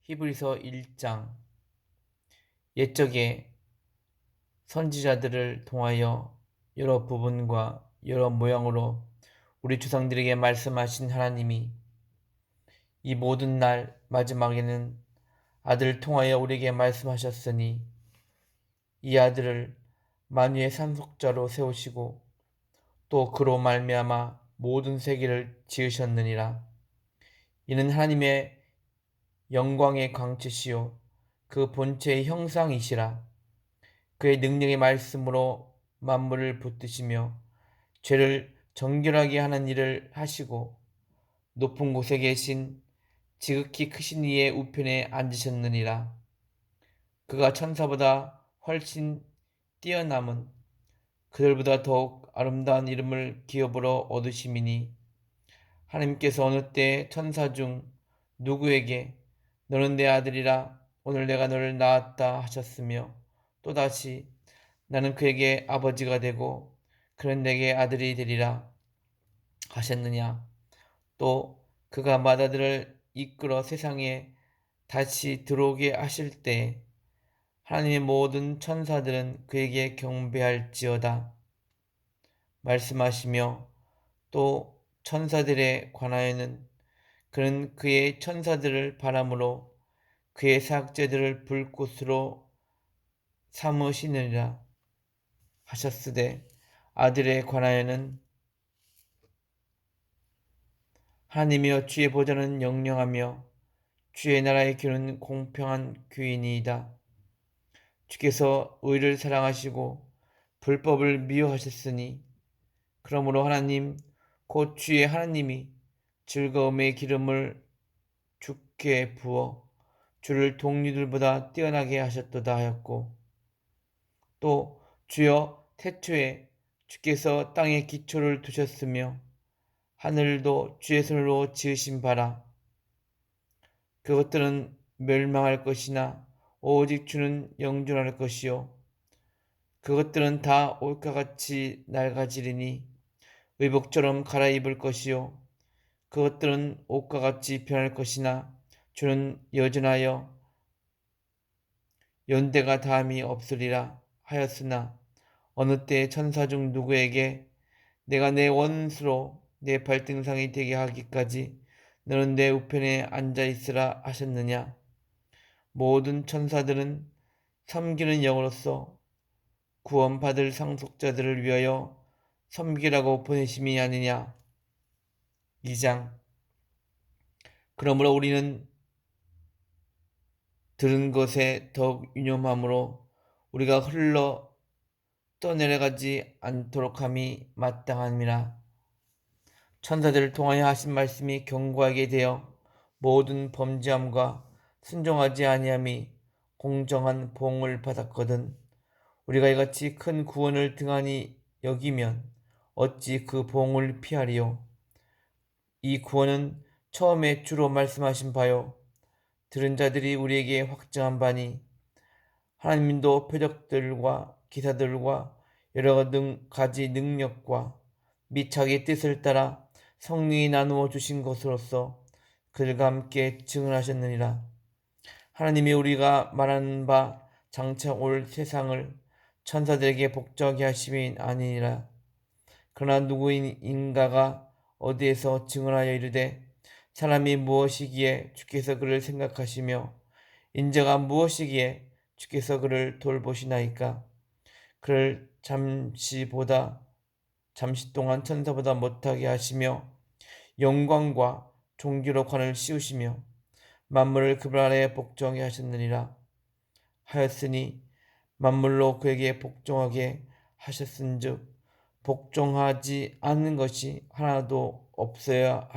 히브리서 1장. 옛적에 선지자들을 통하여 여러 부분과 여러 모양으로 우리 조상들에게 말씀하신 하나님이 이 모든 날 마지막에는 아들을 통하여 우리에게 말씀하셨으니 이 아들을 만유의 상속자로 세우시고 또 그로 말미암아 모든 세계를 지으셨느니라. 이는 하나님의 영광의 광채시요 그 본체의 형상이시라. 그의 능력의 말씀으로 만물을 붙드시며 죄를 정결하게 하는 일을 하시고 높은 곳에 계신 지극히 크신 이의 우편에 앉으셨느니라. 그가 천사보다 훨씬 뛰어남은 그들보다 더욱 아름다운 이름을 기업으로 얻으심이니 하나님께서 어느 때 천사 중 누구에게 너는 내 아들이라 오늘 내가 너를 낳았다 하셨으며 또다시 나는 그에게 아버지가 되고 그는 내게 아들이 되리라 하셨느냐. 또 그가 맏아들을 이끌어 세상에 다시 들어오게 하실 때 하나님의 모든 천사들은 그에게 경배할지어다 말씀하시며 또 천사들에 관하여는 그는 그의 천사들을 바람으로 그의 사학제들을 불꽃으로 삼으시느니라 하셨으되 아들에 관하여는 하나님이여 주의 보좌는 영영하며 주의 나라의 규는 공평한 규이니이다. 주께서 의를 사랑하시고 불법을 미워하셨으니 그러므로 하나님 곧 주의 하나님이 즐거움의 기름을 주께 부어 주를 동리들보다 뛰어나게 하셨도다 하였고 또 주여 태초에 주께서 땅에 기초를 두셨으며 하늘도 주의 손으로 지으신 바라 그것들은 멸망할 것이나 오직 주는 영존할 것이요 그것들은 다 옷과 같이 낡아지리니 의복처럼 갈아입을 것이요 그것들은 옷과 같이 변할 것이나 주는 여전하여 연대가 다함이 없으리라 하였으나 어느 때 천사 중 누구에게 내가 내 원수로 내 발등상이 되게 하기까지 너는 내 우편에 앉아 있으라 하셨느냐. 모든 천사들은 섬기는 영으로서 구원받을 상속자들을 위하여 섬기라고 보내심이 아니냐. 2장. 그러므로 우리는 들은 것에 더욱 유념함으로 우리가 흘러 떠내려가지 않도록 함이 마땅함이라. 천사들을 통하여 하신 말씀이 경고하게 되어 모든 범죄함과 순종하지 아니함이 공정한 보응을 받았거든. 우리가 이같이 큰 구원을 등한히 여기면 어찌 그 보응을 피하리요. 이 구원은 처음에 주로 말씀하신 바요 들은 자들이 우리에게 확증한 바니 하나님도 표적들과 기사들과 여러 가지 능력과 및 자기 뜻을 따라 성령이 나누어 주신 것으로서 그들과 함께 증언하셨느니라. 하나님이 우리가 말하는 바 장차 올 세상을 천사들에게 복종하게 하심이 아니니라. 그러나 누구인가가 어디에서 증언하여 이르되 사람이 무엇이기에 주께서 그를 생각하시며 인자가 무엇이기에 주께서 그를 돌보시나이까. 그를 잠시 동안 천사보다 못하게 하시며 영광과 존귀로 관을 씌우시며 만물을 그분 아래에 복종하게 하셨느니라 하였으니 만물로 그에게 복종하게 하셨은즉 복종하지 않는 것이 하나도 없어야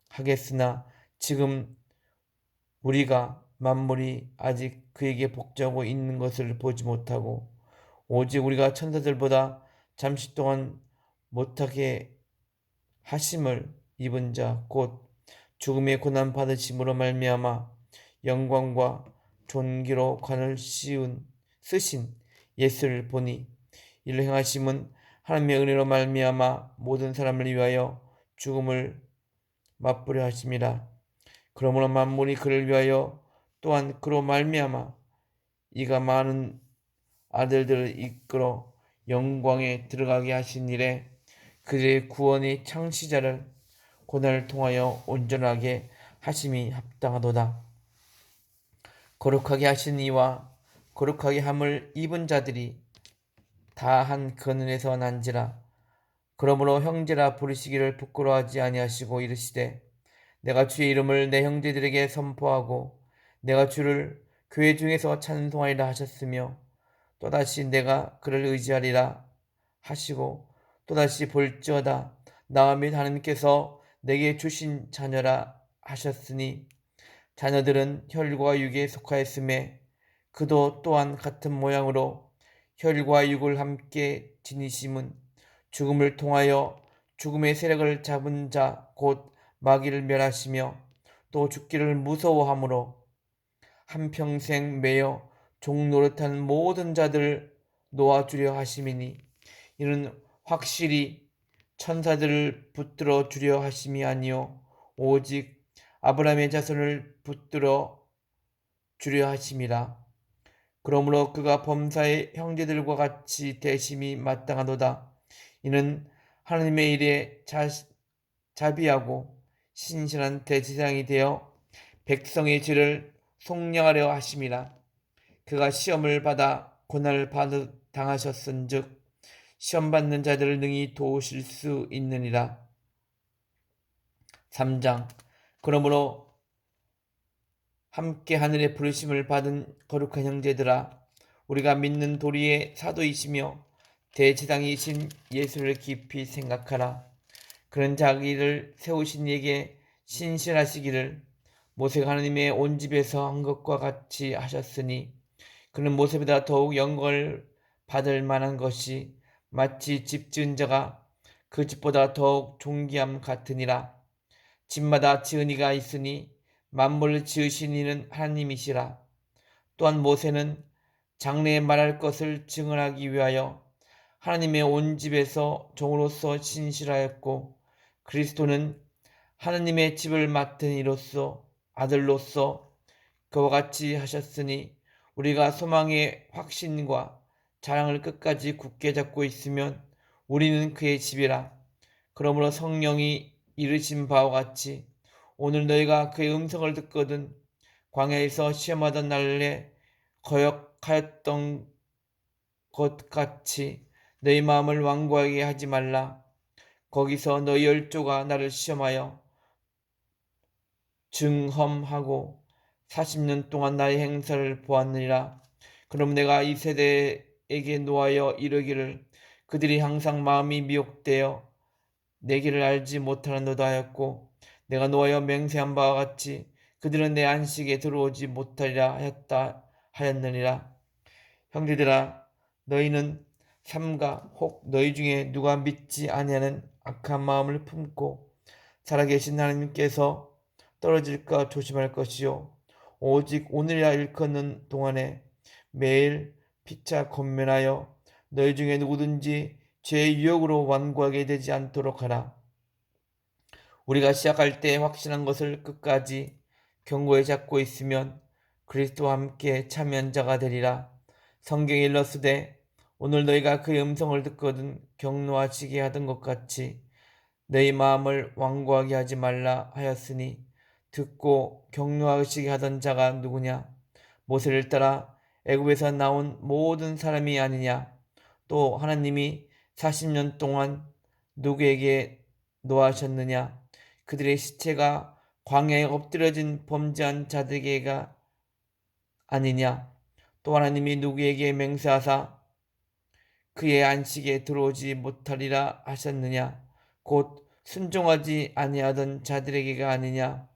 하겠으나 지금 우리가 만물이 아직 그에게 복종하고 있는 것을 보지 못하고 오직 우리가 천사들보다 잠시 동안 못하게 하심을 입은 자 곧 죽음의 고난 받으심으로 말미암아 영광과 존귀로 관을 쓰신 예수를 보니 이를 행하심은 하나님의 은혜로 말미암아 모든 사람을 위하여 죽음을 맛보려 하심이라. 그러므로 만물이 그를 위하여 또한 그로 말미암아 이가 많은 아들들을 이끌어 영광에 들어가게 하신 이래 그들의 구원의 창시자를 고난을 통하여 온전하게 하심이 합당하도다. 거룩하게 하신 이와 거룩하게 함을 입은 자들이 다 한 근원에서 난지라. 그러므로 형제라 부르시기를 부끄러워하지 아니하시고 이르시되 내가 주의 이름을 내 형제들에게 선포하고 내가 주를 교회 중에서 찬송하리라 하셨으며 또다시 내가 그를 의지하리라 하시고 또다시 볼지어다 나와 및 하나님께서 내게 주신 자녀라 하셨으니 자녀들은 혈과 육에 속하였음에 그도 또한 같은 모양으로 혈과 육을 함께 지니심은 죽음을 통하여 죽음의 세력을 잡은 자 곧 마귀를 멸하시며 또 죽기를 무서워함으로 한평생 매여 종 노릇한 모든 자들을 놓아주려 하심이니 이는 확실히 천사들을 붙들어 주려 하심이 아니요 오직 아브라함의 자손을 붙들어 주려 하심이라. 그러므로 그가 범사의 형제들과 같이 대심이 마땅하도다. 이는 하나님의 일에 자비하고 신실한 대제사장이 되어 백성의 죄를 속량하려 하심이라. 그가 시험을 받아 고난을 당하셨은즉 시험 받는 자들을 능히 도우실 수 있느니라. 3장. 그러므로 함께 하늘의 부르심을 받은 거룩한 형제들아 우리가 믿는 도리의 사도이시며 대제사장이신 예수를 깊이 생각하라. 그는 자기를 세우신 이에게 신실하시기를 모세가 하나님의 온 집에서 한 것과 같이 하셨으니 그는 모세보다 더욱 영광을 받을 만한 것이 마치 집 지은 자가 그 집보다 더욱 존귀함 같으니라. 집마다 지은 이가 있으니 만물을 지으신 이는 하나님이시라. 또한 모세는 장래에 말할 것을 증언하기 위하여 하나님의 온 집에서 종으로서 신실하였고 그리스도는 하나님의 집을 맡은 이로서 아들로서 그와 같이 하셨으니 우리가 소망의 확신과 자랑을 끝까지 굳게 잡고 있으면 우리는 그의 집이라. 그러므로 성령이 이르신 바와 같이 오늘 너희가 그의 음성을 듣거든 광야에서 시험하던 날에 거역하였던 것 같이 너희 마음을 완고하게 하지 말라. 거기서 너희 열조가 나를 시험하여 증험하고 40년 동안 나의 행사를 보았느니라. 그럼 내가 이 세대에게 노하여 이르기를 그들이 항상 마음이 미혹되어 내 길을 알지 못하는도다 하였고 내가 노하여 맹세한 바와 같이 그들은 내 안식에 들어오지 못하리라 하였느니라. 형제들아 너희는 삼가 혹 너희 중에 누가 믿지 아니하는 악한 마음을 품고 살아계신 하나님께서 떨어질까 조심할 것이요 오직 오늘이라 일컫는 동안에 매일 피차 권면하여 너희 중에 누구든지 죄의 유혹으로 완고하게 되지 않도록 하라. 우리가 시작할 때 확신한 것을 끝까지 견고히 잡고 있으면 그리스도와 함께 참여한 자가 되리라. 성경에 일렀으되 오늘 너희가 그의 음성을 듣거든 경노하시게 하던 것 같이 너희 마음을 완고하게 하지 말라 하였으니 듣고 경노하시게 하던 자가 누구냐? 모세를 따라 애굽에서 나온 모든 사람이 아니냐? 또 하나님이 40년 동안 누구에게 노하셨느냐? 그들의 시체가 광야에 엎드려진 범죄한 자들에게가 아니냐? 또 하나님이 누구에게 맹세하사 그의 안식에 들어오지 못하리라 하셨느냐? 곧 순종하지 아니하던 자들에게가 아니냐?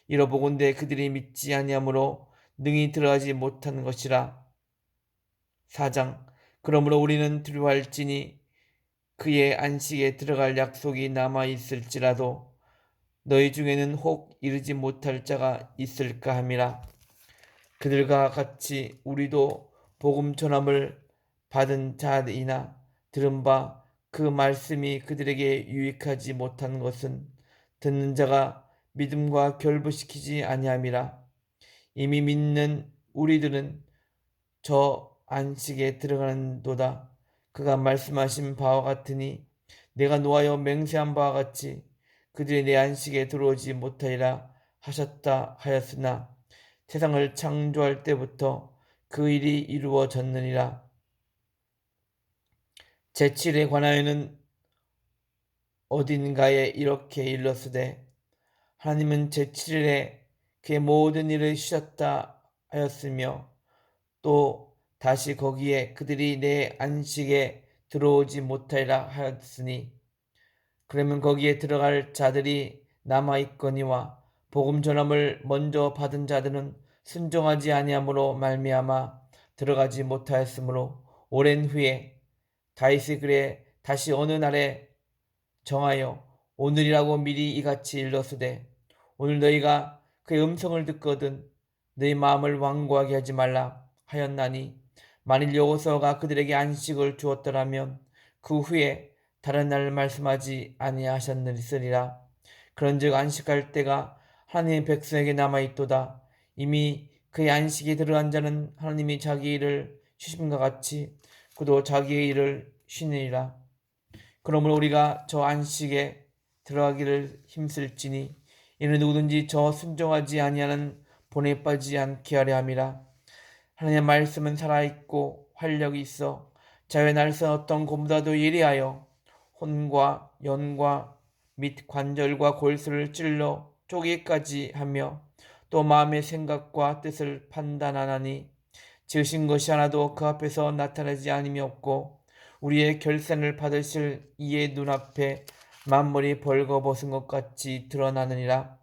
이러보건대 그들이 믿지 아니하므로 능히 들어가지 못한 것이라. 4장. 그러므로 우리는 두려워할지니 그의 안식에 들어갈 약속이 남아 있을지라도 너희 중에는 혹 이르지 못할 자가 있을까 함이라. 그들과 같이 우리도 복음 전함을 받은 자이나 들은 바 그 말씀이 그들에게 유익하지 못한 것은 듣는 자가 믿음과 결부시키지 아니함이라. 이미 믿는 우리들은 저 안식에 들어가는도다. 그가 말씀하신 바와 같으니 내가 노하여 맹세한 바와 같이 그들이 내 안식에 들어오지 못하리라 하셨다 하였으나 세상을 창조할 때부터 그 일이 이루어졌느니라. 제7에 관하여는 어딘가에 이렇게 일렀으되 하나님은 제7일에 그의 모든 일을 쉬었다 하였으며 또 다시 거기에 그들이 내 안식에 들어오지 못하리라 하였으니 그러면 거기에 들어갈 자들이 남아있거니와 복음 전함을 먼저 받은 자들은 순종하지 아니함으로 말미암아 들어가지 못하였으므로 오랜 후에 다윗이 그래 다시 어느 날에 정하여 오늘이라고 미리 이같이 일렀으되 오늘 너희가 그의 음성을 듣거든 너희 마음을 완고하게 하지 말라 하였나니 만일 여호수아가 그들에게 안식을 주었더라면 그 후에 다른 날 말씀하지 아니하셨으리라. 그런즉 안식할 때가 하나님의 백성에게 남아있도다. 이미 그의 안식에 들어간 자는 하나님이 자기 일을 쉬심과 같이 그도 자기의 일을 쉬느니라. 그러므로 우리가 저 안식에 들어가기를 힘쓸지니 이는 누구든지 저 순종하지 아니하는 본에 빠지지 않게 하려 함이라. 하나님의 말씀은 살아있고 활력이 있어 자유의 날선 어떤 곰보다도 예리하여 혼과 연과 및 관절과 골수를 찔러 쪼개기까지 하며 또 마음의 생각과 뜻을 판단하나니 지으신 것이 하나도 그 앞에서 나타나지 않음이 없고 우리의 결산을 받으실 이의 눈앞에 만물이 벌거벗은 것 같이 드러나느니라.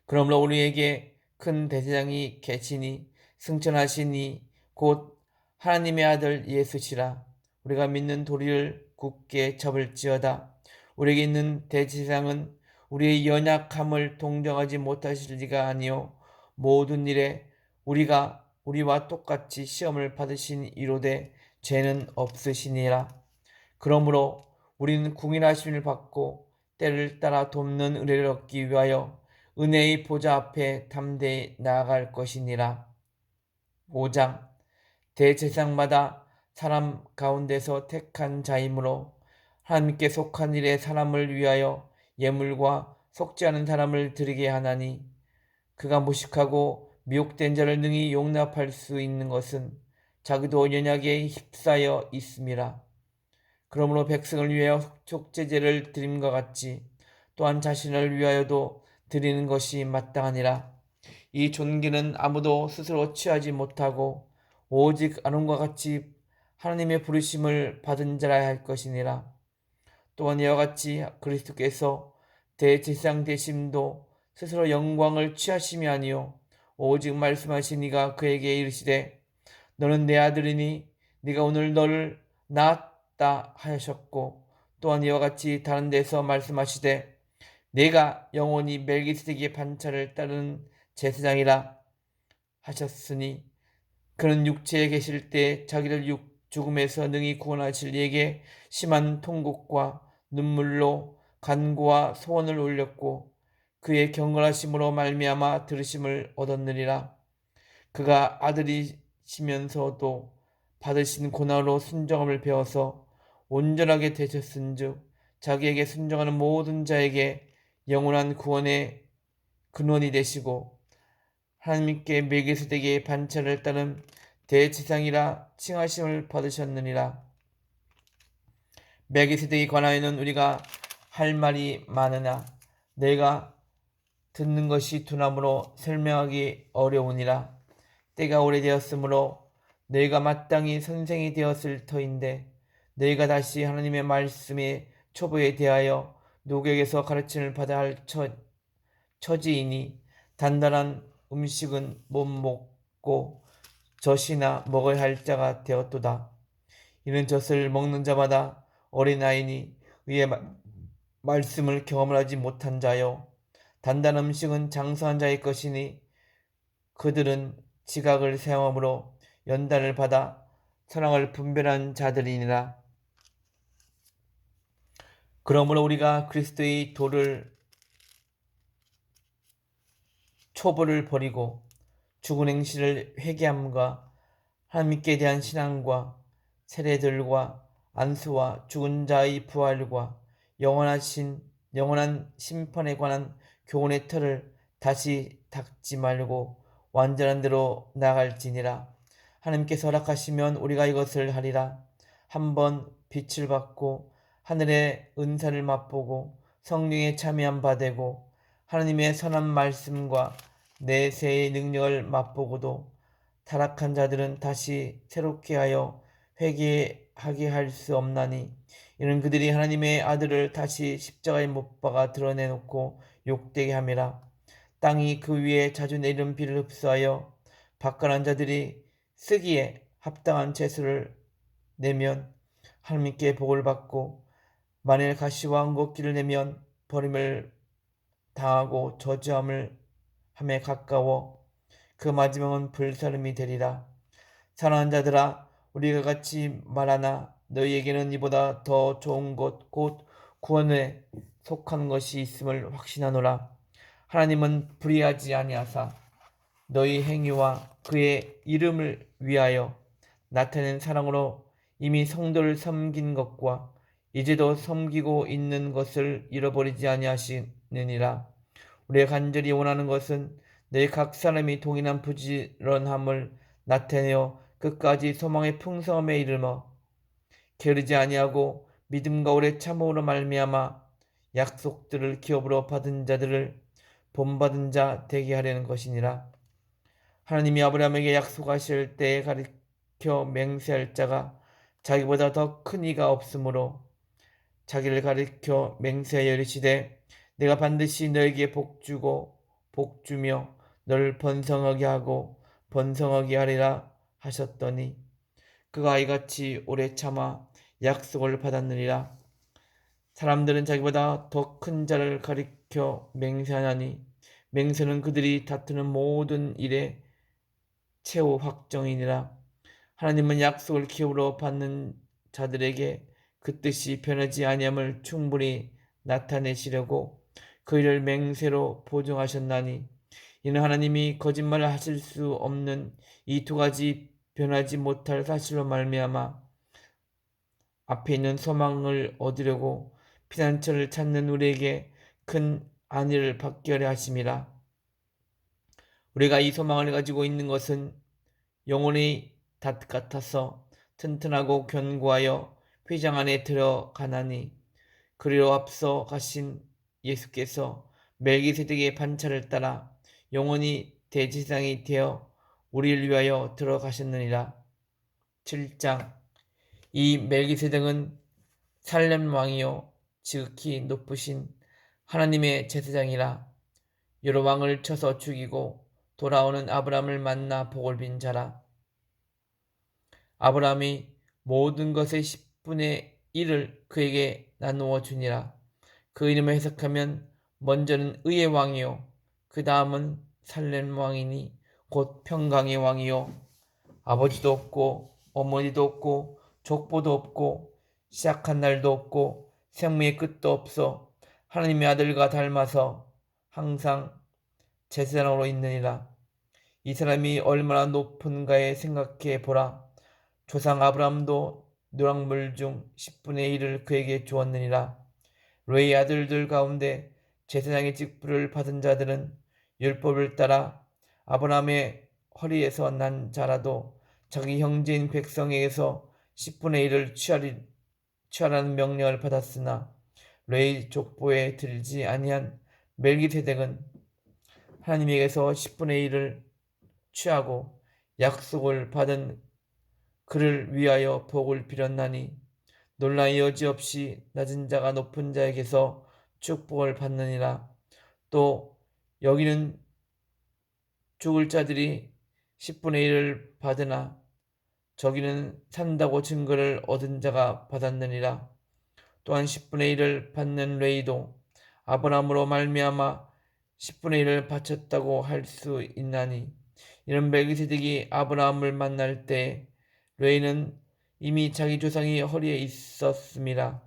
그러므로 우리에게 큰 대제사장이 계시니 승천하시니 곧 하나님의 아들 예수시라. 우리가 믿는 도리를 굳게 잡을지어다. 우리에게 있는 대제사장은 우리의 연약함을 동정하지 못하실 리가 아니요 모든 일에 우리와 똑같이 시험을 받으신 이로되 죄는 없으시니라. 그러므로 우리는 궁일하심을 받고 때를 따라 돕는 은혜를 얻기 위하여 은혜의 보좌 앞에 담대히 나아갈 것이니라. 5장 대제사장마다 사람 가운데서 택한 자이므로 하나님께 속한 일에 사람을 위하여 예물과 속지 않은 사람을 드리게 하나니 그가 무식하고 미혹된 자를 능히 용납할 수 있는 것은 자기도 연약에 휩싸여 있음이라. 그러므로 백성을 위하여 속죄제를 드림과 같이 또한 자신을 위하여도 드리는 것이 마땅하니라. 이 존귀는 아무도 스스로 취하지 못하고 오직 아론과 같이 하나님의 부르심을 받은 자라야 할 것이니라. 또한 이와 같이 그리스도께서 대제사장 되심도 스스로 영광을 취하심이 아니요 오직 말씀하신 이가 그에게 이르시되 너는 내 아들이니 네가 오늘 너를 낳았다 하셨고 또한 이와 같이 다른 데서 말씀하시되 내가 영원히 멜기세덱의 반차를 따르는 제사장이라 하셨으니 그는 육체에 계실 때 자기를 죽음에서 능히 구원하실 이에게 심한 통곡과 눈물로 간구와 소원을 올렸고 그의 경건하심으로 말미암아 들으심을 얻었느니라. 그가 아들이시면서도 받으신 고난으로 순종함을 배워서 온전하게 되셨은즉 자기에게 순종하는 모든 자에게 영원한 구원의 근원이 되시고 하나님께 멜기세덱의 반차를 따른 대제사장이라 칭하심을 받으셨느니라. 멜기세덱에 관하여는 우리가 할 말이 많으나 내가 듣는 것이 둔함으로 설명하기 어려우니라. 때가 오래되었으므로 너희가 마땅히 선생이 되었을 터인데 너희가 다시 하나님의 말씀의 초보에 대하여 누구에게서 가르침을 받아야 할 처지이니 단단한 음식은 못 먹고 젖이나 먹어야 할 자가 되었도다. 이는 젖을 먹는 자마다 어린아이니 의의 말씀을 경험을 하지 못한 자요 단단한 음식은 장성한 자의 것이니 그들은 지각을 사용함으로 연단을 받아 선악을 분별한 자들이니라. 그러므로 우리가 그리스도의 도를 초보를 버리고 죽은 행실을 회개함과 하나님께 대한 신앙과 세례들과 안수와 죽은 자의 부활과 영원한 심판에 관한 교훈의 틀을 다시 닦지 말고 완전한 대로 나갈지니라. 하나님께서 허락하시면 우리가 이것을 하리라. 한번 빛을 받고 하늘의 은사를 맛보고 성령에 참여한 바 되고 하나님의 선한 말씀과 내세의 능력을 맛보고도 타락한 자들은 다시 새롭게 하여 회개하게 할 수 없나니 이는 그들이 하나님의 아들을 다시 십자가에 못 박아 드러내놓고 욕되게 함이라. 땅이 그 위에 자주 내리는 비를 흡수하여 박관한 자들이 쓰기에 합당한 채소를 내면 하나님께 복을 받고 만일 가시와 엉겅퀴를 내면 버림을 당하고 저주함을 함에 가까워 그 마지막은 불사름이 되리라. 사랑하는 자들아, 우리가 같이 말하나 너희에게는 이보다 더 좋은 것 곧 구원에 속한 것이 있음을 확신하노라. 하나님은 불의하지 아니하사 너희 행위와 그의 이름을 위하여 나타낸 사랑으로 이미 성도를 섬긴 것과 이제도 섬기고 있는 것을 잃어버리지 아니하시느니라. 우리가 간절히 원하는 것은 너희 각 사람이 동일한 부지런함을 나타내어 끝까지 소망의 풍성함에 이르며 게으르지 아니하고 믿음과 오래 참음으로 말미암아 약속들을 기업으로 받은 자들을 본받은 자 되게 하려는 것이니라. 하나님이 아브라함에게 약속하실 때에 가리켜 맹세할 자가 자기보다 더 큰 이가 없으므로 자기를 가리켜 맹세하여 이르시되 내가 반드시 너에게 복주고 복주며 너를 번성하게 하고 번성하게 하리라 하셨더니 그가 이같이 오래 참아 약속을 받았느니라. 사람들은 자기보다 더 큰 자를 가리켜 맹세하나니 맹세는 그들이 다투는 모든 일의 최후 확정이니라. 하나님은 약속을 기업으로 받는 자들에게 그 뜻이 변하지 아니함을 충분히 나타내시려고 그 일을 맹세로 보증하셨나니 이는 하나님이 거짓말을 하실 수 없는 이 두 가지 변하지 못할 사실로 말미암아 앞에 있는 소망을 얻으려고 피난처를 찾는 우리에게 큰 안위를 받게 하려 하심이라. 우리가 이 소망을 가지고 있는 것은 영혼의 닷 같아서 튼튼하고 견고하여 회장 안에 들어가나니 그리로 앞서 가신 예수께서 멜기세덱의 반차를 따라 영원히 대제사장이 되어 우리를 위하여 들어가셨느니라. 7장. 이 멜기세덱은 살렘 왕이요 지극히 높으신 하나님의 제사장이라. 여러 왕을 쳐서 죽이고 돌아오는 아브라함을 만나 복을 빈 자라. 아브라함이 모든 것의 10분의 1을 그에게 나누어 주니라. 그 이름을 해석하면 먼저는 의의 왕이요 그 다음은 살렘 왕이니 곧 평강의 왕이요 아버지도 없고 어머니도 없고 족보도 없고 시작한 날도 없고 생명의 끝도 없어 하나님의 아들과 닮아서 항상 제사장으로 있느니라. 이 사람이 얼마나 높은가에 생각해 보라. 조상 아브라함도 노랑물 중 10분의 1을 그에게 주었느니라. 레위 아들들 가운데 제사장의 직분을 받은 자들은 율법을 따라 아브라함의 허리에서 난 자라도 자기 형제인 백성에게서 10분의 1을 취하라는 명령을 받았으나 레위 족보에 들지 아니한 멜기세덱은 하나님에게서 10분의 1을 취하고 약속을 받은 그를 위하여 복을 빌었나니 논란의 여지없이 낮은 자가 높은 자에게서 축복을 받느니라. 또 여기는 죽을 자들이 10분의 1을 받으나 저기는 산다고 증거를 얻은 자가 받았느니라. 또한 10분의 1을 받는 레위도 아브라함으로 말미암아 10분의 1을 바쳤다고 할 수 있나니 이런 멜기세덱이 아브라함을 만날 때 레위는 이미 자기 조상이 허리에 있었음이라.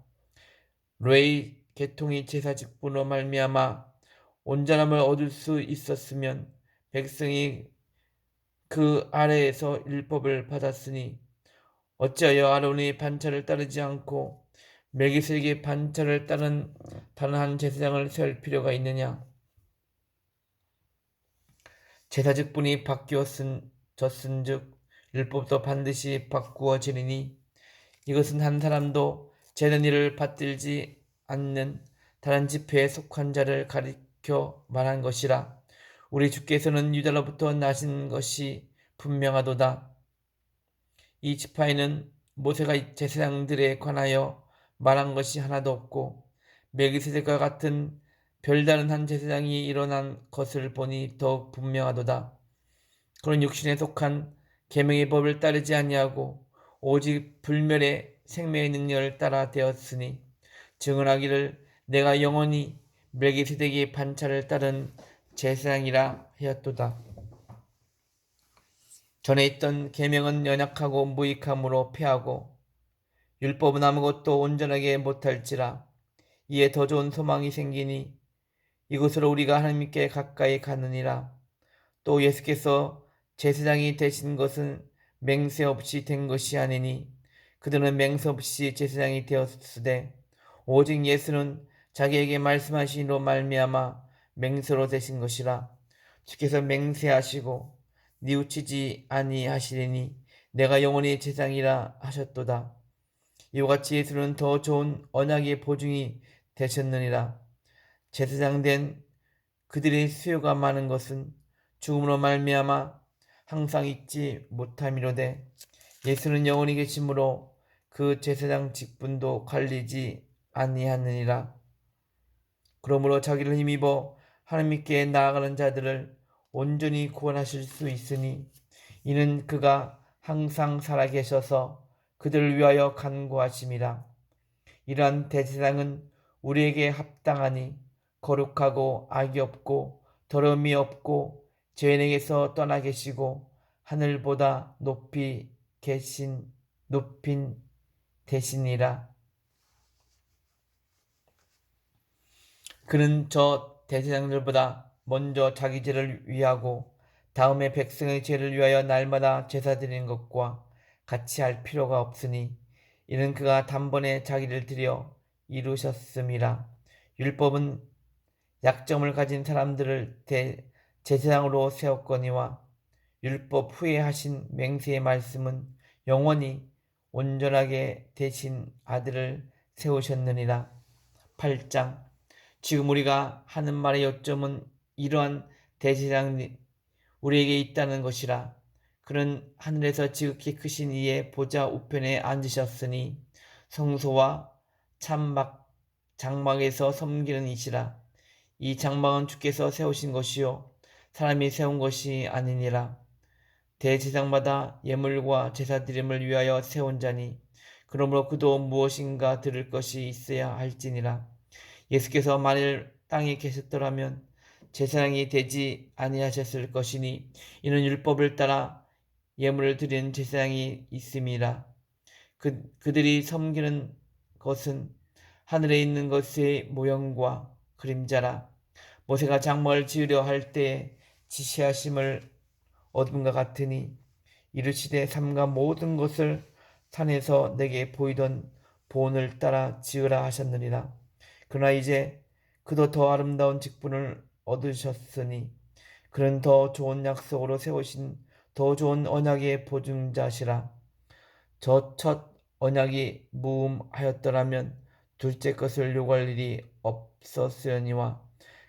레위 계통이 제사 직분으로 말미암아 온전함을 얻을 수 있었으면 백성이 그 아래에서 율법을 받았으니 어찌하여 아론의 반차를 따르지 않고 멜기세덱의 반차를 따른 다른 한 제사장을 세울 필요가 있느냐? 제사직분이 바뀌어졌은즉 율법도 반드시 바꾸어지리니 이것은 한 사람도 죄는 일을 받들지 않는 다른 지파에 속한 자를 가리켜 말한 것이라. 우리 주께서는 유다로부터 나신 것이 분명하도다. 이 지파에는 모세가 제사장들에 관하여 말한 것이 하나도 없고 멜기세덱과 같은 별다른 한 제사장이 일어난 것을 보니 더욱 분명하도다. 그런 육신에 속한 계명의 법을 따르지 아니하고 오직 불멸의 생명의 능력을 따라 되었으니 증언하기를 내가 영원히 멜기세덱의 반차를 따른 제사장이라 하였도다. 전에 있던 계명은 연약하고 무익함으로 패하고 율법은 아무것도 온전하게 못할지라. 이에 더 좋은 소망이 생기니 이곳으로 우리가 하나님께 가까이 가느니라. 또 예수께서 제사장이 되신 것은 맹세 없이 된 것이 아니니 그들은 맹세 없이 제사장이 되었으되 오직 예수는 자기에게 말씀하시니로 말미암아 맹세로 되신 것이라. 주께서 맹세하시고 뉘우치지 아니하시리니 내가 영원히 제사장이라 하셨도다. 이와 같이 예수는 더 좋은 언약의 보증이 되셨느니라. 제사장 된 그들의 수요가 많은 것은 죽음으로 말미암아 항상 잊지 못함이로되 예수는 영원히 계심으로 그 제사장 직분도 갈리지 아니하느니라. 그러므로 자기를 힘입어 하나님께 나아가는 자들을 온전히 구원하실 수 있으니 이는 그가 항상 살아계셔서 그들을 위하여 간구하심이라. 이러한 대제사장은 우리에게 합당하니 거룩하고 악이 없고 더러움이 없고 죄인에게서 떠나 계시고 하늘보다 높인 대신이라. 그는 저 대제사장들보다 먼저 자기 죄를 위하고 다음에 백성의 죄를 위하여 날마다 제사 드리는 것과 같이 할 필요가 없으니 이는 그가 단번에 자기를 드려 이루셨음이라. 율법은 약점을 가진 사람들을 제사장으로 세웠거니와 율법 후에 하신 맹세의 말씀은 영원히 온전하게 되신 아들을 세우셨느니라. 8장. 지금 우리가 하는 말의 요점은 이러한 대제사장이 우리에게 있다는 것이라. 그는 하늘에서 지극히 크신 이의 보좌 우편에 앉으셨으니 성소와 장막에서 섬기는 이시라. 이 장막은 주께서 세우신 것이요 사람이 세운 것이 아니니라. 대제사장마다 예물과 제사드림을 위하여 세운 자니 그러므로 그도 무엇인가 들을 것이 있어야 할지니라. 예수께서 만일 땅에 계셨더라면 제사장이 되지 아니하셨을 것이니 이는 율법을 따라 예물을 드리는 제사장이 있음이라. 그들이 섬기는 것은 하늘에 있는 것의 모형과 그림자라. 모세가 장막을 지으려 할 때에 지시하심을 얻음과 같으니 이르시되 삼가 모든 것을 산에서 내게 보이던 본을 따라 지으라 하셨느니라. 그러나 이제 그도 더 아름다운 직분을 얻으셨으니 그는 더 좋은 약속으로 세우신 더 좋은 언약의 보증자시라. 저 첫 언약이 무음하였더라면 둘째 것을 요구할 일이 없었으려니와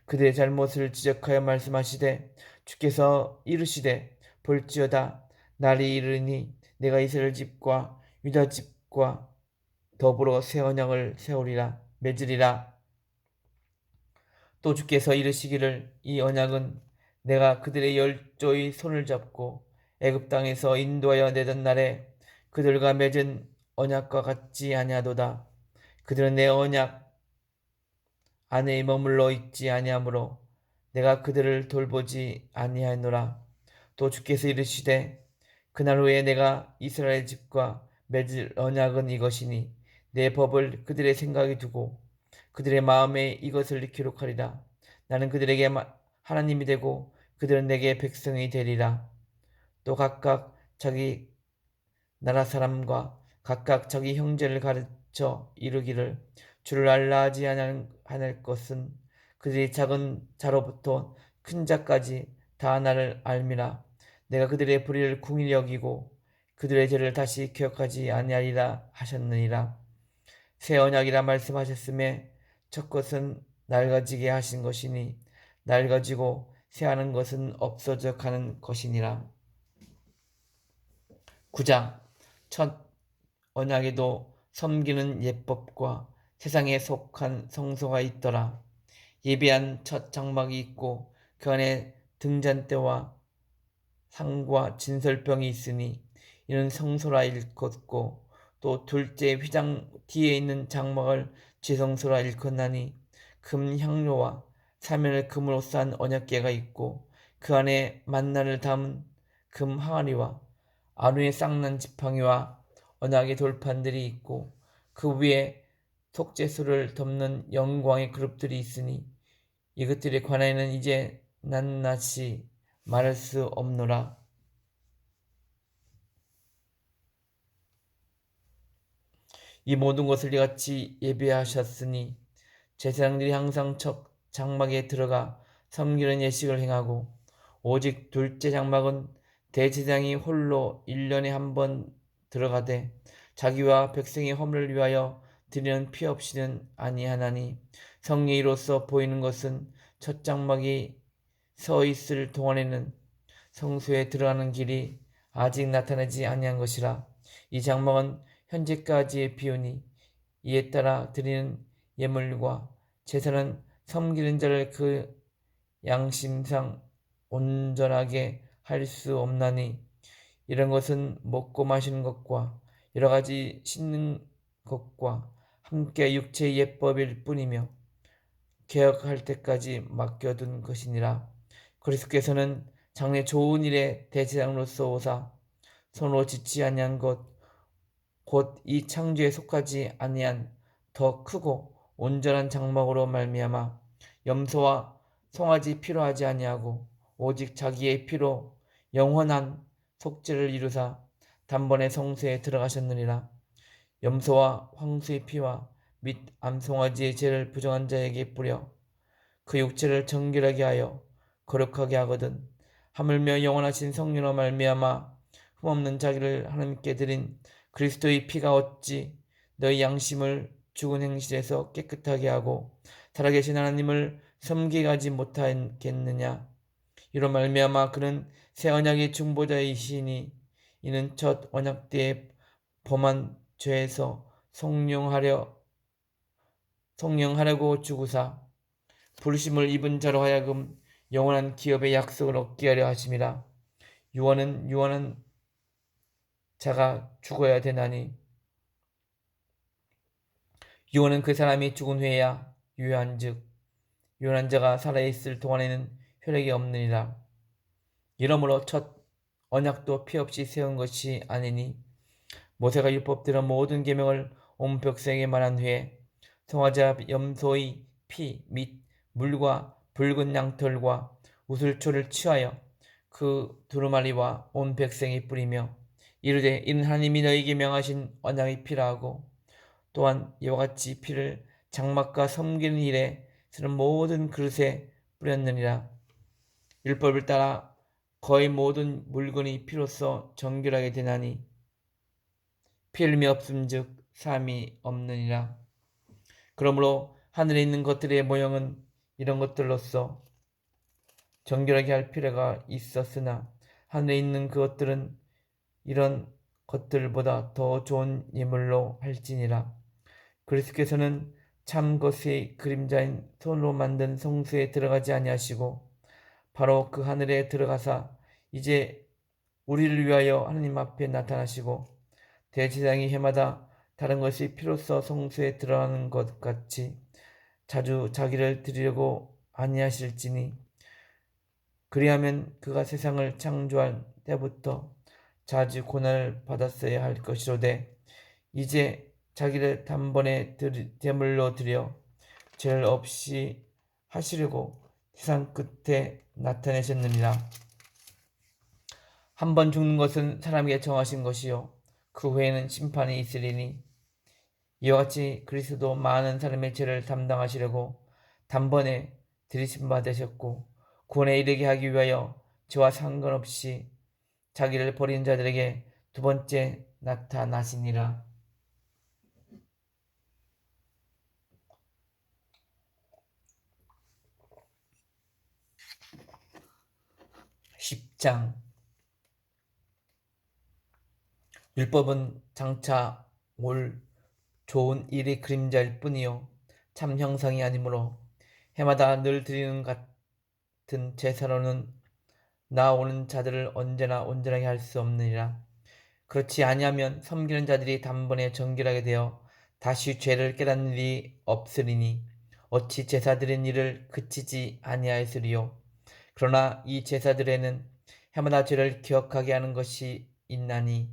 그들의 잘못을 지적하여 말씀하시되 주께서 이르시되 볼지어다 날이 이르니 내가 이스라엘 집과 유다 집과 더불어 새 언약을 세우리라 맺으리라. 또 주께서 이르시기를 이 언약은 내가 그들의 열조의 손을 잡고 애굽 땅에서 인도하여 내던 날에 그들과 맺은 언약과 같지 아니하도다. 그들은 내 언약 안에 머물러 있지 아니하므로 내가 그들을 돌보지 아니하노라. 또 주께서 이르시되 그날 후에 내가 이스라엘 집과 맺을 언약은 이것이니 내 법을 그들의 생각에 두고 그들의 마음에 이것을 기록하리라. 나는 그들에게 하나님이 되고 그들은 내게 백성이 되리라. 또 각각 자기 나라 사람과 각각 자기 형제를 가르쳐 이르기를 주를 알라 하지 않을 것은 그들이 작은 자로부터 큰 자까지 다 나를 알미라. 내가 그들의 불의를 궁히 여기고 그들의 죄를 다시 기억하지 아니하리라 하셨느니라. 새 언약이라 말씀하셨음에 첫 것은 낡아지게 하신 것이니 낡아지고 새하는 것은 없어져 가는 것이니라. 9장 첫 언약에도 섬기는 예법과 세상에 속한 성소가 있더라. 예배한 첫 장막이 있고 그 안에 등잔대와 상과 진설병이 있으니 이는 성소라 일컫고 또 둘째 휘장 뒤에 있는 장막을 지성소라 일컫나니 금 향로와 사면을 금으로 싼 언약궤가 있고 그 안에 만나를 담은 금 항아리와 아론의 쌍난 지팡이와 언약의 돌판들이 있고 그 위에 속죄소를 덮는 영광의 그룹들이 있으니 이것들에 관하여는 이제 낱낱이 말할 수 없노라. 이 모든 것을 이같이 예배하셨으니 제사장들이 항상 첫 장막에 들어가 섬기는 예식을 행하고 오직 둘째 장막은 대제사장이 홀로 1년에 한 번 들어가되 자기와 백성의 허물을 위하여 드리는 피 없이는 아니하나니 성례로서 보이는 것은 첫 장막이 서 있을 동안에는 성소에 들어가는 길이 아직 나타나지 아니한 것이라. 이 장막은 현재까지의 비유니 이에 따라 드리는 예물과 제사는 섬기는 자를 그 양심상 온전하게 할 수 없나니 이런 것은 먹고 마시는 것과 여러 가지 씻는 것과 함께 육체의 예법일 뿐이며 개혁할 때까지 맡겨둔 것이니라. 그리스도께서는 장래 좋은 일에 대제사장으로서 오사 손으로 짓지 아니한 것 곧 이 창조에 속하지 아니한 더 크고 온전한 장막으로 말미암아 염소와 송아지 피로 하지 아니하고 오직 자기의 피로 영원한 속죄를 이루사 단번에 성소에 들어가셨느니라. 염소와 황소의 피와 및 암송아지의 죄를 부정한 자에게 뿌려 그 육체를 정결하게 하여 거룩하게 하거든. 하물며 영원하신 성령으로 말미암아 흠없는 자기를 하나님께 드린 그리스도의 피가 어찌 너희 양심을 죽은 행실에서 깨끗하게 하고 살아계신 하나님을 섬기게 하지 못하겠느냐. 이로 말미암아 그는 새 언약의 중보자이시니 이는 첫 언약 때에 범한 죄에서 성령하려고 주구사 부르심을 입은 자로 하여금 영원한 기업의 약속을 얻게 하려 하심이라. 유언은 유언한 자가 죽어야 되나니 유언은 그 사람이 죽은 후에야 유효한즉 유언한 자가 살아있을 동안에는 효력이 없느니라. 이러므로 첫 언약도 피 없이 세운 것이 아니니 모세가 율법대로 모든 계명을 온 백성에게 말한 후에 송아지와 염소의 피 및 물과 붉은 양털과 우슬초를 취하여 그 두루마리와 온 백성이 뿌리며 이르되 이는 하나님이 너희에게 명하신 언약의 피라 하고 또한 이와 같이 피를 장막과 섬기는 일에 쓰는 모든 그릇에 뿌렸느니라. 율법을 따라 거의 모든 물건이 피로써 정결하게 되나니 피 흘림이 없음즉 삶이 없느니라. 그러므로 하늘에 있는 것들의 모형은 이런 것들로서 정결하게 할 필요가 있었으나 하늘에 있는 그것들은 이런 것들보다 더 좋은 예물로 할지니라. 그리스도께서는 참 것의 그림자인 손으로 만든 성소에 들어가지 아니하시고 바로 그 하늘에 들어가사 이제 우리를 위하여 하나님 앞에 나타나시고 대제사장이 해마다 다른 것이 피로써 성소에 들어가는 것 같이 자주 자기를 드리려고 아니하실지니 그리하면 그가 세상을 창조할 때부터 자주 고난을 받았어야 할 것이로되 이제 자기를 단번에 제물로 드려 죄를 없이 하시려고 세상 끝에 나타내셨느니라. 한 번 죽는 것은 사람에게 정하신 것이요 그 후에는 심판이 있으리니 이와 같이 그리스도 많은 사람의 죄를 담당하시려고 단번에 들이심 받으셨고 구원에 이르게 하기 위하여 죄와 상관없이 자기를 버린 자들에게 두 번째 나타나시니라. 10장. 율법은 장차 올 좋은 일의 그림자일 뿐이요 참 형상이 아니므로 해마다 늘 드리는 같은 제사로는 나오는 자들을 언제나 온전하게 할 수 없느니라. 그렇지 아니하면 섬기는 자들이 단번에 정결하게 되어 다시 죄를 깨닫는 일이 없으리니 어찌 제사 드린 일을 그치지 아니하였으리요. 그러나 이 제사들에는 해마다 죄를 기억하게 하는 것이 있나니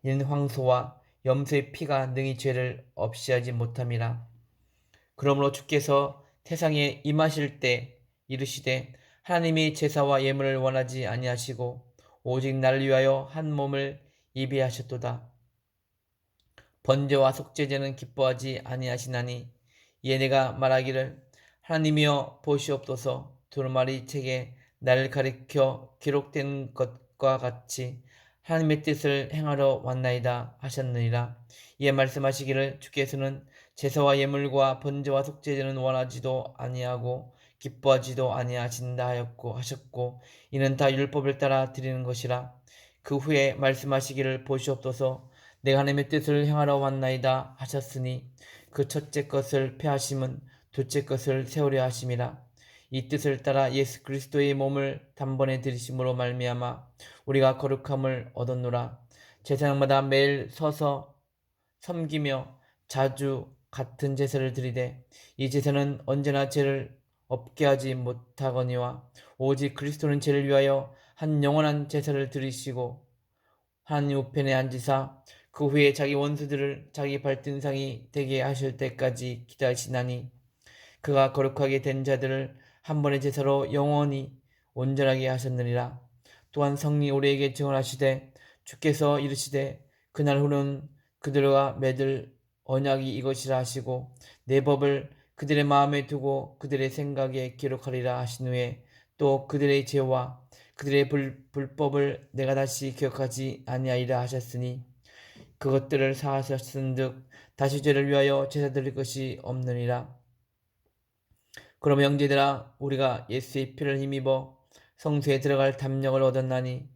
이는 황소와 염소의 피가 능히 죄를 없이 하지 못함이라. 그러므로 주께서 세상에 임하실 때 이르시되 하나님이 제사와 예물을 원하지 아니하시고 오직 나를 위하여 한 몸을 예비하셨도다. 번제와 속죄제는 기뻐하지 아니하시나니 이에 내가 말하기를 하나님이여 보시옵소서 두루마리 책에 나를 가리켜 기록된 것과 같이 하나님의 뜻을 행하러 왔나이다 하셨느니라. 이에 말씀하시기를 주께서는 제사와 예물과 번제와 속죄제는 원하지도 아니하고 기뻐하지도 아니하신다 하셨고 이는 다 율법을 따라 드리는 것이라. 그 후에 말씀하시기를 보시옵소서 내가 하나님의 뜻을 행하러 왔나이다 하셨으니 그 첫째 것을 폐하심은 둘째 것을 세우려 하심이라. 이 뜻을 따라 예수 그리스도의 몸을 단번에 들이심으로 말미암아 우리가 거룩함을 얻었노라. 제사장마다 매일 서서 섬기며 자주 같은 제사를 드리되 이 제사는 언제나 죄를 없게 하지 못하거니와 오직 그리스도는 죄를 위하여 한 영원한 제사를 드리시고 하나님 우편에 앉으사 그 후에 자기 원수들을 자기 발등상이 되게 하실 때까지 기다리시나니 그가 거룩하게 된 자들을 한 번의 제사로 영원히 온전하게 하셨느니라. 또한 성령이 우리에게 증언하시되 주께서 이르시되 그날 후는 그들과 맺을 언약이 이것이라 하시고 내 법을 그들의 마음에 두고 그들의 생각에 기록하리라 하신 후에 또 그들의 죄와 그들의 불법을 내가 다시 기억하지 아니하리라 하셨으니 그것들을 사하셨은즉 다시 죄를 위하여 제사 드릴 것이 없느니라. 그러므로 형제들아 우리가 예수의 피를 힘입어 성소에 들어갈 담력을 얻었나니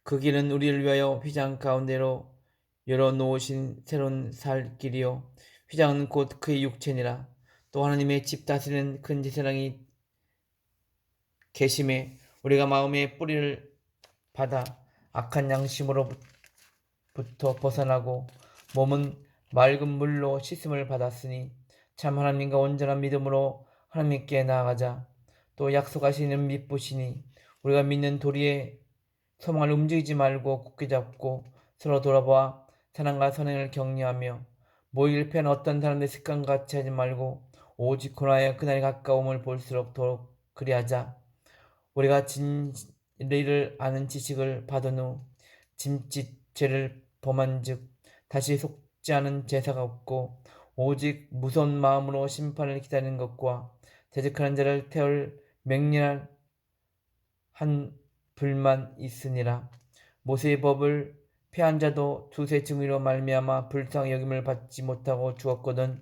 그 길은 우리를 위하여 휘장 가운데로 열어놓으신 새로운 살 길이요 휘장은 곧 그의 육체니라. 또 하나님의 집 다스리는 큰 제사장이 계심에 우리가 마음의 뿌리를 받아 악한 양심으로부터 벗어나고 몸은 맑은 물로 씻음을 받았으니 참 하나님과 온전한 믿음으로 하나님께 나아가자. 또 약속하시는 믿으시니 우리가 믿는 도리에 소망을 움직이지 말고 굳게 잡고 서로 돌아보아 사랑과 선행을 격려하며 모이를 패한 어떤 사람들의 습관같이 하지 말고 오직 고나여 그날이 가까움을 볼수록 더욱 그리하자. 우리가 진리를 아는 지식을 받은 후 짐짓 죄를 범한즉 다시 속지 않은 제사가 없고 오직 무서운 마음으로 심판을 기다리는 것과 대적하는 자를 태울 맹렬한 불만 있으니라. 모세의 법을 폐한 자도 두세 증의로 말미암아 불쌍히 여김을 받지 못하고 죽었거든.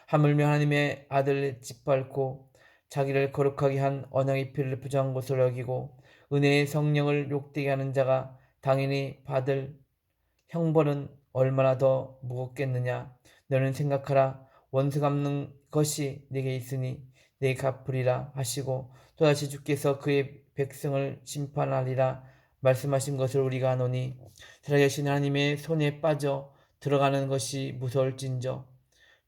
하물며 하나님의 아들을 짓밟고 자기를 거룩하게 한 언약의 피를 부정한 것으로 여기고 은혜의 성령을 욕되게 하는 자가 당연히 받을 형벌은 얼마나 더 무겁겠느냐. 너는 생각하라. 원수 갚는 것이 네게 있으니 네게 갚으리라 하시고 또다시 주께서 그의 백성을 심판하리라 말씀하신 것을 우리가 아노니 살아계신 하나님의 손에 빠져 들어가는 것이 무서울진저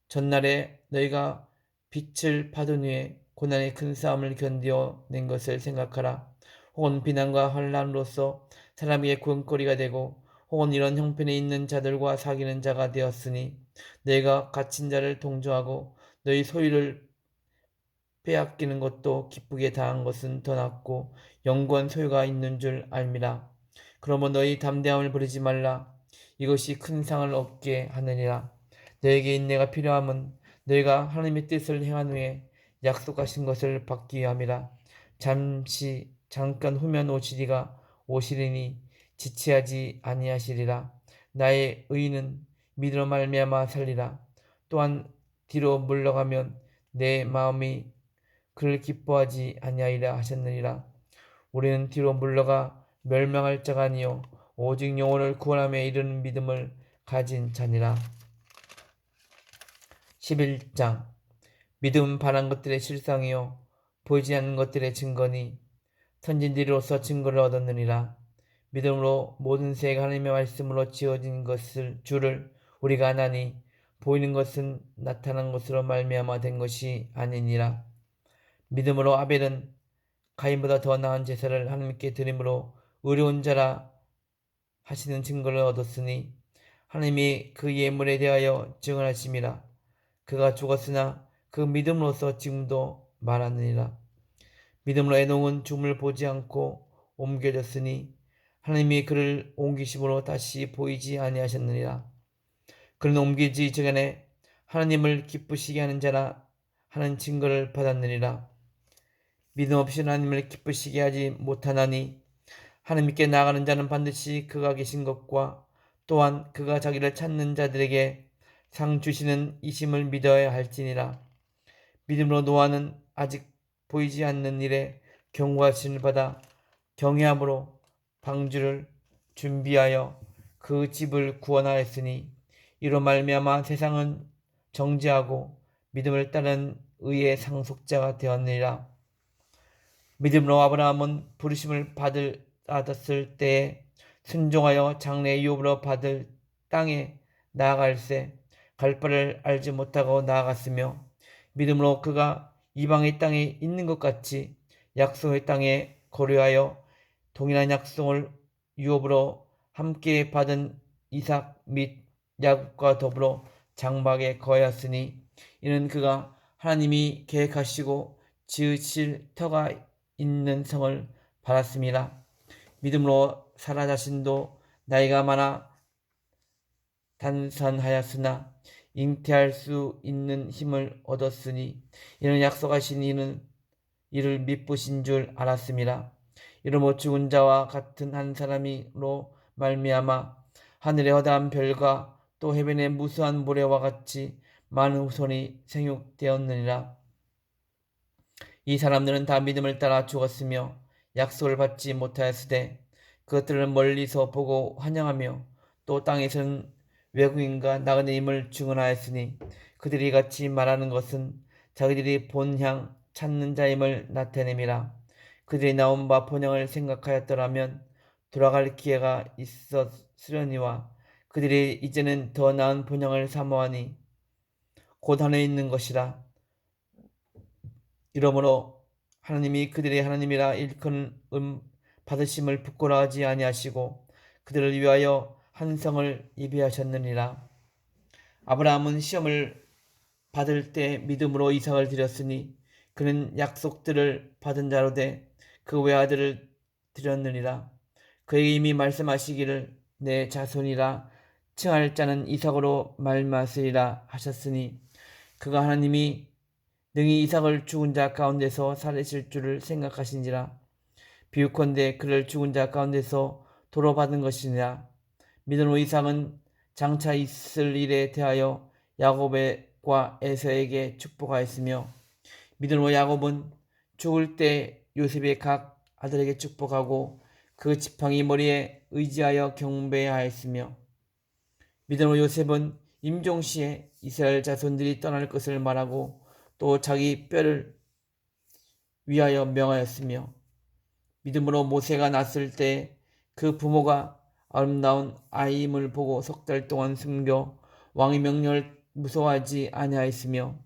전날에 너희가 빛을 받은 후에 고난의 큰 싸움을 견뎌낸 것을 생각하라. 혹은 비난과 환난으로서 사람에게 구원거리가 되고 혹은 이런 형편에 있는 자들과 사귀는 자가 되었으니 너희가 갇힌 자를 동조하고 너희 소유를 빼앗기는 것도 기쁘게 당한 것은 더 낫고 영구한 소유가 있는 줄 알미라. 그러므로 너희 담대함을 버리지 말라. 이것이 큰 상을 얻게 하느니라. 너에게 인내가 필요함은 너희가 하나님의 뜻을 행한 후에 약속하신 것을 받기 위함이라. 잠깐 후면 오시리니 지체하지 아니하시리라. 나의 의인은 믿음으로 말미암아 살리라. 또한 뒤로 물러가면 내 마음이 그를 기뻐하지 아니하리라 하셨느니라. 우리는 뒤로 물러가 멸망할 자가 아니요 오직 영혼을 구원함에 이르는 믿음을 가진 자니라. 11장 믿음은 바란 것들의 실상이요 보이지 않는 것들의 증거니 선진들로서 증거를 얻었느니라. 믿음으로 모든 세계가 하나님의 말씀으로 지어진 줄을 우리가 아나니 보이는 것은 나타난 것으로 말미암아 된 것이 아니니라. 믿음으로 아벨은 가인보다 더 나은 제사를 하나님께 드림으로 의로운 자라 하시는 증거를 얻었으니 하나님이 그 예물에 대하여 증언하심이라. 그가 죽었으나 그 믿음으로써 지금도 말하느니라. 믿음으로 에녹은 죽음을 보지 않고 옮겨졌으니 하나님이 그를 옮기심으로 다시 보이지 아니하셨느니라. 그는 옮기지 전에 하나님을 기쁘시게 하는 자라 하는 증거를 받았느니라. 믿음 없이 하나님을 기쁘시게 하지 못하나니 하나님께 나아가는 자는 반드시 그가 계신 것과 또한 그가 자기를 찾는 자들에게 상 주시는 이심을 믿어야 할지니라. 믿음으로 노아는 아직 보이지 않는 일에 경고하심을 받아 경외함으로 방주를 준비하여 그 집을 구원하였으니 이로 말미암아 세상은 정죄하고 믿음을 따른 의의 상속자가 되었느니라. 믿음으로 아브라함은 부르심을 받았을 때에 순종하여 장래 유업으로 받을 땅에 나아갈새 갈 바를 알지 못하고 나아갔으며 믿음으로 그가 이방의 땅에 있는 것 같이 약속의 땅에 거류하여 동일한 약속을 유업으로 함께 받은 이삭 및 야곱과 더불어 장막에 거하였으니 이는 그가 하나님이 계획하시고 지으실 터가 있는 성을 받았음이라. 믿음으로 사라 자신도 나이가 많아 단산하였으나 잉태할 수 있는 힘을 얻었으니 이는 약속하신 이를 미쁘신 줄 알았음이라. 이러므로 죽은 자와 같은 한 사람으로 말미암아 하늘의 허다한 별과 또 해변의 무수한 모래와 같이 많은 후손이 생육되었느니라. 이 사람들은 다 믿음을 따라 죽었으며 약속을 받지 못하였으되 그것들을 멀리서 보고 환영하며 또 땅에서는 외국인과 나그네임을 증언하였으니 그들이 같이 말하는 것은 자기들이 본향 찾는 자임을 나타냄이라. 그들이 나온 바 본향을 생각하였더라면 돌아갈 기회가 있었으려니와 그들이 이제는 더 나은 본향을 사모하니 곧 하늘에 있는 것이라. 이러므로 하나님이 그들의 하나님이라 일컫는 받으심을 부끄러워하지 아니하시고 그들을 위하여 한 성을 예비하셨느니라. 아브라함은 시험을 받을 때 믿음으로 이삭을 드렸으니 그는 약속들을 받은 자로 돼 그 외아들을 드렸느니라. 그에게 이미 말씀하시기를 내 자손이라 칭할 자는 이삭으로 말미암으리라 하셨으니 그가 하나님이 능히 이삭을 죽은 자 가운데서 살리실 줄을 생각하신지라. 비유컨대 그를 죽은 자 가운데서 도로 받은 것이니라. 믿음으로 이삭은 장차 있을 일에 대하여 야곱과 에서에게 축복하였으며 믿음으로 야곱은 죽을 때 요셉의 각 아들에게 축복하고 그 지팡이 머리에 의지하여 경배하였으며 믿음으로 요셉은 임종시에 이스라엘 자손들이 떠날 것을 말하고 또 자기 뼈를 위하여 명하였으며 믿음으로 모세가 낳았을 때 그 부모가 아름다운 아이임을 보고 석 달 동안 숨겨 왕의 명령을 무서워하지 아니하였으며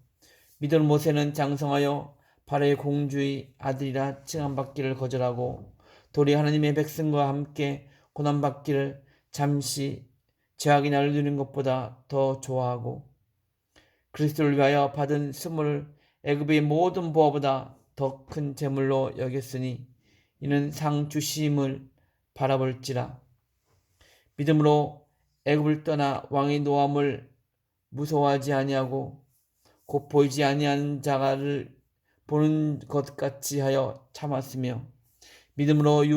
믿음으로 모세는 장성하여 바로의 공주의 아들이라 칭함받기를 거절하고 도리 하나님의 백성과 함께 고난받기를 잠시 제약이 나를 누리는 것보다 더 좋아하고 그리스도를 위하여 받은 수모를 애굽의 모든 보화보다 더 큰 재물로 여겼으니 이는 상 주심을 바라볼지라. 믿음으로 애굽을 떠나 왕의 노함을 무서워하지 아니하고 곧 보이지 아니하는 자를 보는 것 같이 하여 참았으며 믿음으로